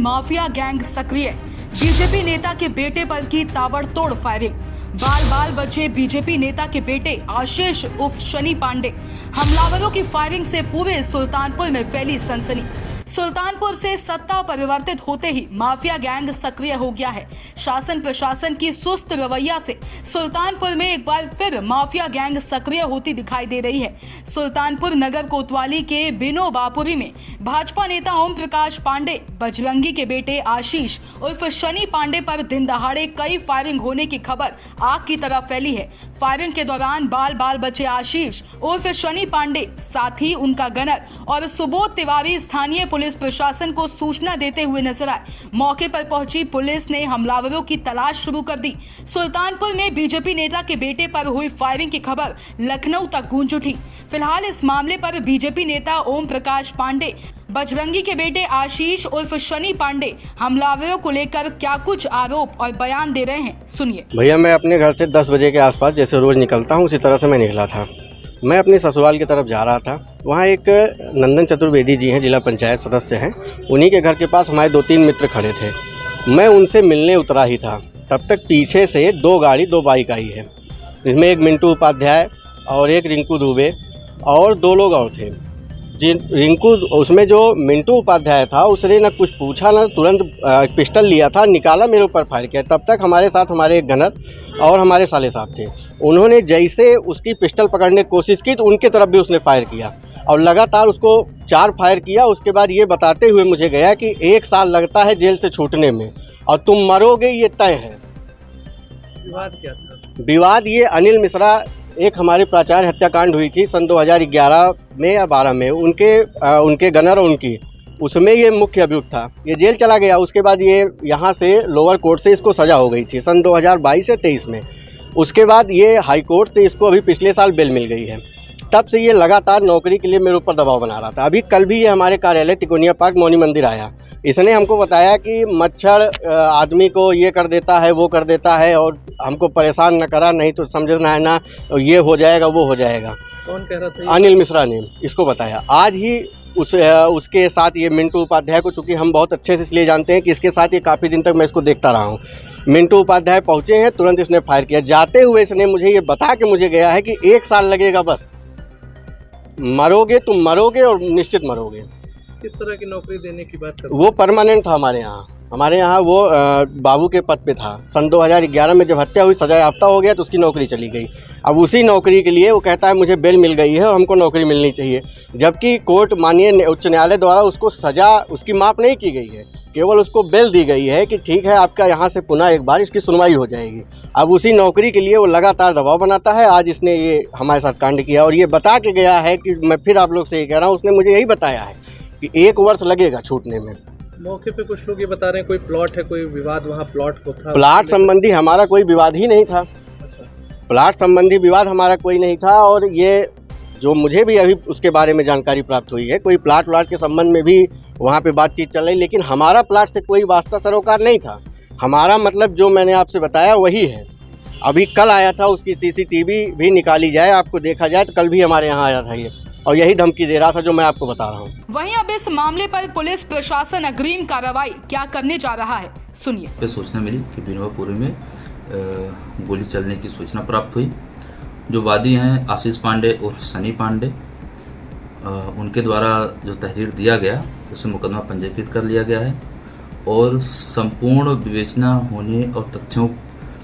Mafia gang सक्रिय। BJP नेता के बेटे पर की ताबड़तोड़ फायरिंग। बाल बाल बचे बीजेपी नेता के बेटे आशीष उर्फ शनि पांडे। हमलावरों की फायरिंग से पूरे सुल्तानपुर में फैली सनसनी। सुल्तानपुर से सत्ता परिवर्तित होते ही माफिया गैंग सक्रिय हो गया है। शासन प्रशासन की सुस्त रवैया से सुल्तानपुर में एक बार फिर माफिया गैंग सक्रिय होती दिखाई दे रही है। सुल्तानपुर नगर कोतवाली के बिनो बापुरी में भाजपा नेता ओम प्रकाश पांडे बजरंगी के बेटे आशीष उर्फ शनि पांडे पर दिन दहाड़े कई फायरिंग होने की खबर आग की तरह फैली है। फायरिंग के दौरान बाल बाल बचे आशीष उर्फ शनि पांडे, साथ ही उनका गनर और सुबोध तिवारी स्थानीय पुलिस प्रशासन को सूचना देते हुए नजर आए। मौके पर पहुंची पुलिस ने हमलावरों की तलाश शुरू कर दी। सुल्तानपुर में बीजेपी नेता के बेटे पर हुई फायरिंग की खबर लखनऊ तक गूंज उठी। फिलहाल इस मामले पर बीजेपी नेता ओम प्रकाश पांडे बजरंगी के बेटे आशीष उर्फ शनि पांडे हमलावरों को लेकर क्या कुछ आरोप और बयान दे रहे हैं, सुनिए। भैया, मैं अपने घर से 10 बजे के आसपास जैसे रोज निकलता हूँ उसी तरह से मैं निकला था। मैं अपनी ससुराल की तरफ जा रहा था। वहाँ एक नंदन चतुर्वेदी जी हैं, जिला पंचायत सदस्य हैं। उन्हीं के घर के पास हमारे 2-3 मित्र खड़े थे। मैं उनसे मिलने उतरा ही था, तब तक पीछे से 2 बाइक आई है। इसमें एक मिंटू उपाध्याय और एक रिंकू दुबे और 2 लोग और थे। उसमें जो मिंटू उपाध्याय था उसने न कुछ पूछा, न तुरंत पिस्टल लिया था, निकाला, मेरे ऊपर फायर किया। तब तक हमारे साथ हमारे एक गनर और हमारे साले साहब थे। उन्होंने जैसे उसकी पिस्टल पकड़ने की कोशिश की तो उनके तरफ भी उसने फायर किया और लगातार उसको 4 फायर किया। उसके बाद ये बताते हुए मुझे गया कि 1 साल लगता है जेल से छूटने में और तुम मरोगे, ये तय है। विवाद क्या था? विवाद ये अनिल मिश्रा, एक हमारे प्राचार्य हत्याकांड हुई थी सन 2011 में या 12 में, उनके गनर और उनकी, उसमें ये मुख्य अभियुक्त था। ये जेल चला गया। उसके बाद ये यहाँ से लोअर कोर्ट से इसको सज़ा हो गई थी सन 2022 से 23 में। उसके बाद ये हाई कोर्ट से इसको अभी पिछले साल बेल मिल गई है। तब से ये लगातार नौकरी के लिए मेरे ऊपर दबाव बना रहा था। अभी कल भी ये हमारे कार्यालय तिकोनिया पार्क मौनी मंदिर आया। इसने हमको बताया कि मच्छर आदमी को ये कर देता है, वो कर देता है और हमको परेशान न करा, नहीं तो समझना है ना, ये हो जाएगा वो हो जाएगा। कौन कह रहा था? अनिल मिश्रा ने इसको बताया। आज ही उसके साथ ये मिंटू उपाध्याय को, चूँकि हम बहुत अच्छे से इसलिए जानते हैं कि इसके साथ ये काफ़ी दिन तक मैं इसको देखता रहा हूँ। मिंटू उपाध्याय पहुँचे हैं, तुरंत इसने फायर किया। जाते हुए इसने मुझे ये बता के मुझे गया है कि 1 साल लगेगा, बस मरोगे, तुम मरोगे और निश्चित मरोगे। किस तरह की नौकरी देने की बात कर? वो परमानेंट था हमारे यहाँ वो बाबू के पद पे था। सन 2011 में जब हत्या हुई, सजा याफ्ता हो गया तो उसकी नौकरी चली गई। अब उसी नौकरी के लिए वो कहता है मुझे बेल मिल गई है और हमको नौकरी मिलनी चाहिए, जबकि कोर्ट माननीय उच्च न्यायालय द्वारा उसको सज़ा उसकी माफ़ नहीं की गई है, केवल उसको बेल दी गई है कि ठीक है आपका यहाँ से पुनः एक बार इसकी सुनवाई हो जाएगी। अब उसी नौकरी के लिए वो लगातार दबाव बनाता है। आज इसने ये हमारे साथ कांड किया और ये बता के गया है कि मैं फिर आप लोग से ये कह रहा हूँ, उसने मुझे यही बताया है कि 1 वर्ष लगेगा छूटने में। मौके पे कुछ लोग ये बता रहे हैं कोई प्लॉट है, कोई विवाद वहाँ प्लॉट को था। प्लाट संबंधी हमारा कोई विवाद ही नहीं था। प्लाट संबंधी विवाद हमारा कोई नहीं था। और ये जो मुझे भी अभी उसके बारे में जानकारी प्राप्त हुई है, कोई प्लाट के संबंध में भी वहाँ पे बातचीत चल रही, लेकिन हमारा प्लाट से कोई वास्ता सरोकार नहीं था। हमारा मतलब जो मैंने आपसे बताया वही है। अभी कल आया था, उसकी CCTV भी निकाली जाए, आपको देखा जाए, तो कल भी हमारे यहाँ आया था ये और यही धमकी दे रहा था जो मैं आपको बता रहा हूँ। वहीं अब इस मामले पर पुलिस प्रशासन अग्रिम कार्रवाई क्या करने जा रहा है, सुनिए। सूचना मिली कि बिनवापुरी में गोली चलने की सूचना प्राप्त हुई। जो वादी हैं आशीष पांडे और शनि पांडे, उनके द्वारा जो तहरीर दिया गया उसे मुकदमा पंजीकृत कर लिया गया है और संपूर्ण विवेचना होने और तथ्यों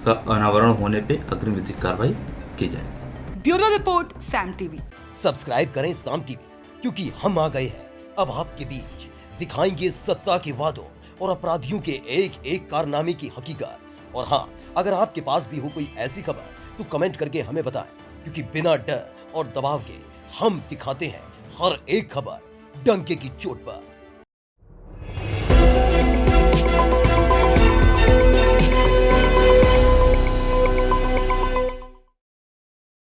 का अनावरण होने पे अग्रिम विधिक कार्रवाई की जाए। Bureau report, Sam TV. Subscribe करें साम टीवी, क्योंकि हम आ गए हैं अब आपके बीच। दिखाएंगे सत्ता के वादों और अपराधियों के एक एक कारनामे की हकीकत। और हाँ, अगर आपके पास भी हो कोई ऐसी खबर तो कमेंट करके हमें बताएं, क्योंकि बिना डर और दबाव के हम दिखाते हैं हर एक खबर डंके की चोट पर।